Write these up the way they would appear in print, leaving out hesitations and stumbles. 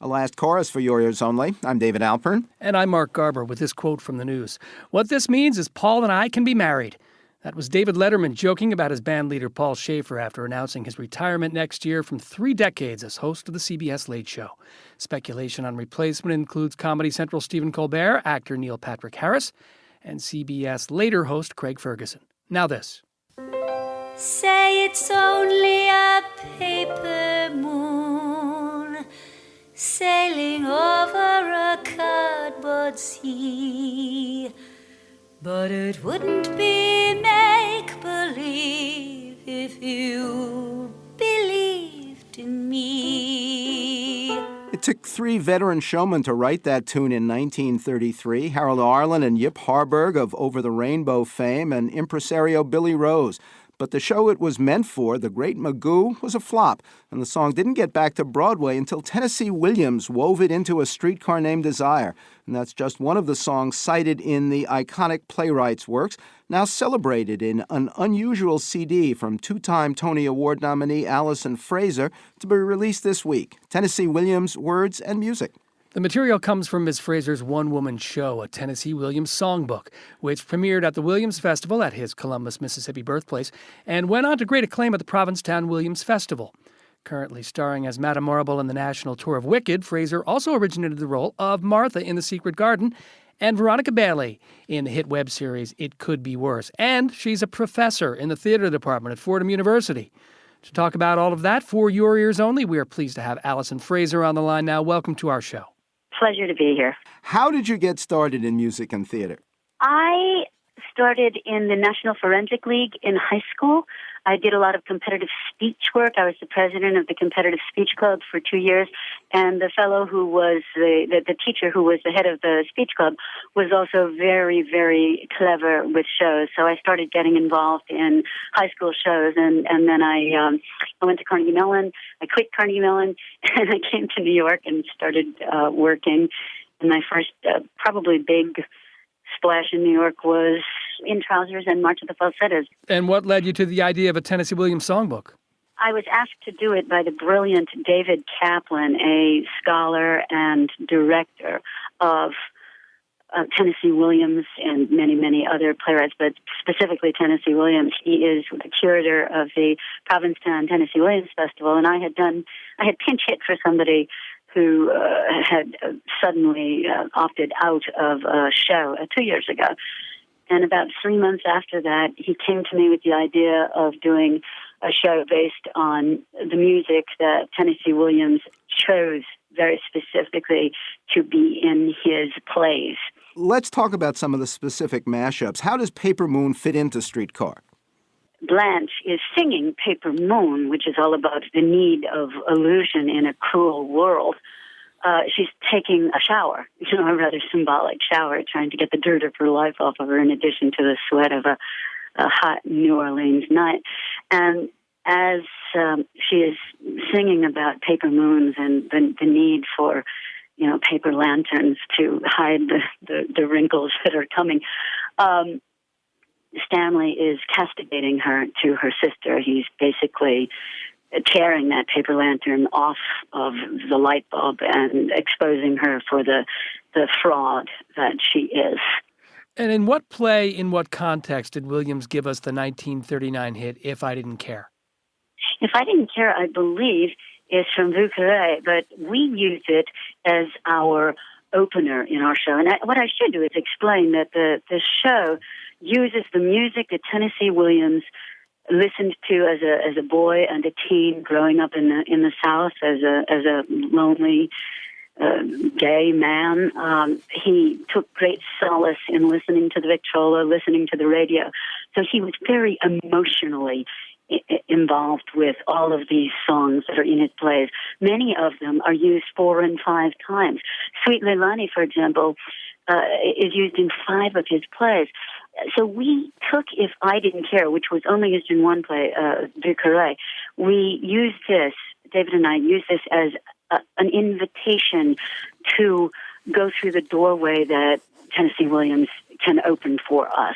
A last chorus for Your Ears Only. I'm David Alpern. And I'm Mark Garber with this quote from the news. What this means is Paul and I can be married. That was David Letterman joking about his band leader Paul Shaffer after announcing his retirement next year from 3 decades as host of the CBS Late Show. Speculation on replacement includes Comedy Central Stephen Colbert, actor Neil Patrick Harris, and CBS later host Craig Ferguson. Now this. Say it's only a paper moon sailing over a cardboard sea, but it wouldn't be make-believe if you believed in me. It took 3 veteran showmen to write that tune in 1933, Harold Arlen and Yip Harburg of Over the Rainbow fame and impresario Billy Rose. But the show it was meant for, The Great Magoo, was a flop, and the song didn't get back to Broadway until Tennessee Williams wove it into A Streetcar Named Desire. And that's just one of the songs cited in the iconic playwright's works, now celebrated in an unusual CD from 2-time Tony Award nominee Allison Fraser, to be released this week. Tennessee Williams, words and music. The material comes from Ms. Fraser's one-woman show, A Tennessee Williams Songbook, which premiered at the Williams Festival at his Columbus, Mississippi birthplace, and went on to great acclaim at the Provincetown Williams Festival. Currently starring as Madame Marble in the national tour of Wicked, Fraser also originated the role of Martha in The Secret Garden and Veronica Bailey in the hit web series It Could Be Worse. And she's a professor in the theater department at Fordham University. To talk about all of that for Your Ears Only, we are pleased to have Allison Fraser on the line now. Welcome to our show. Pleasure to be here. How did you get started in music and theater? I started in the National Forensic League in high school. I did a lot of competitive speech work. I was the president of the competitive speech club for 2 years, and the fellow who was the teacher who was the head of the speech club was also very, very clever with shows. So I started getting involved in high school shows, and then I went to Carnegie Mellon. I quit Carnegie Mellon, and I came to New York and started working. And my first probably big splash in New York was In Trousers and March of the Falsettos. And what led you to the idea of a Tennessee Williams songbook? I was asked to do it by the brilliant David Kaplan, a scholar and director of Tennessee Williams and many, many other playwrights, but specifically Tennessee Williams. He is the curator of the Provincetown Tennessee Williams Festival, and I had pinch hit for somebody who had suddenly opted out of a show 2 years ago. And about 3 months after that, he came to me with the idea of doing a show based on the music that Tennessee Williams chose very specifically to be in his plays. Let's talk about some of the specific mashups. How does Paper Moon fit into Streetcar? Blanche is singing Paper Moon, which is all about the need of illusion in a cruel world. She's taking a shower, a rather symbolic shower, trying to get the dirt of her life off of her in addition to the sweat of a hot New Orleans night. And as she is singing about paper moons and the need for, paper lanterns to hide the wrinkles that are coming, Stanley is castigating her to her sister. He's basically tearing that paper lantern off of the light bulb and exposing her for the fraud that she is. And in what play, in what context did Williams give us the 1939 hit, If I Didn't Care? If I Didn't Care, I believe, is from Vieux Carré, but we used it as our opener in our show. And what I should do is explain that the show uses the music that Tennessee Williams listened to as a boy and a teen growing up in the South as a lonely gay man. He took great solace in listening to the Victrola, listening to the radio. So he was very emotionally involved with all of these songs that are in his plays. Many of them are used 4 and 5 times. Sweet Leilani, for example, is used in 5 of his plays. So we took If I Didn't Care, which was only used in one play, Vieux Carré. We used this, David and I used this as an invitation to go through the doorway that Tennessee Williams can open for us.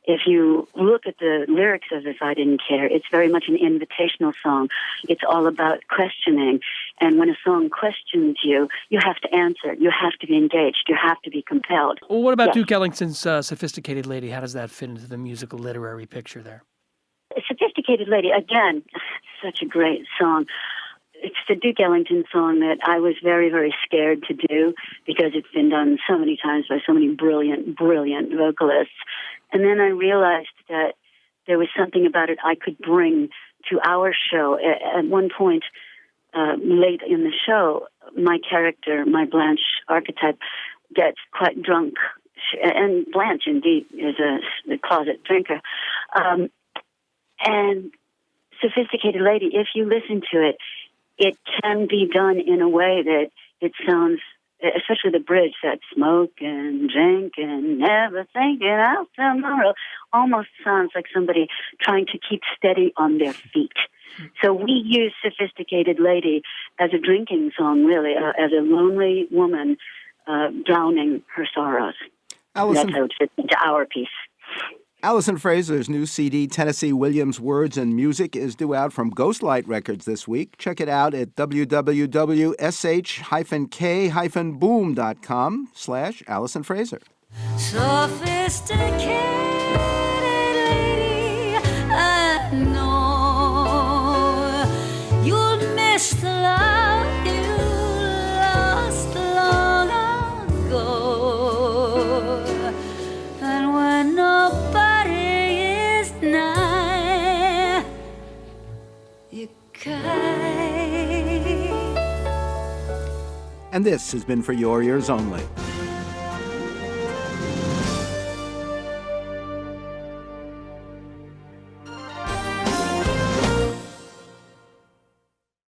If you look at the lyrics of If I Didn't Care, it's very much an invitational song. It's all about questioning. And when a song questions you, you have to answer. You have to be engaged. You have to be compelled. Well, what about Yes. Duke Ellington's Sophisticated Lady? How does that fit into the musical literary picture there? Sophisticated Lady, again, such a great song. It's the Duke Ellington song that I was very, very scared to do because it's been done so many times by so many brilliant, brilliant vocalists. And then I realized that there was something about it I could bring to our show. At one point, late in the show, my character, my Blanche archetype, gets quite drunk. And Blanche, indeed, is a closet drinker. And Sophisticated Lady, if you listen to it, it can be done in a way that it sounds, especially the bridge, that smoke and drink and never thinking out tomorrow, almost sounds like somebody trying to keep steady on their feet. So we use Sophisticated Lady as a drinking song, really, as a lonely woman drowning her sorrows. Allison, That's how it fits into our piece. Allison Fraser's new CD, Tennessee Williams Words and Music, is due out from Ghostlight Records this week. Check it out at www.sh-k-boom.com/Allison Fraser. Sophisticated lady, I know you'll miss the love you lost long ago. And when nobody is nigh, you cry. And this has been For Your Ears Only.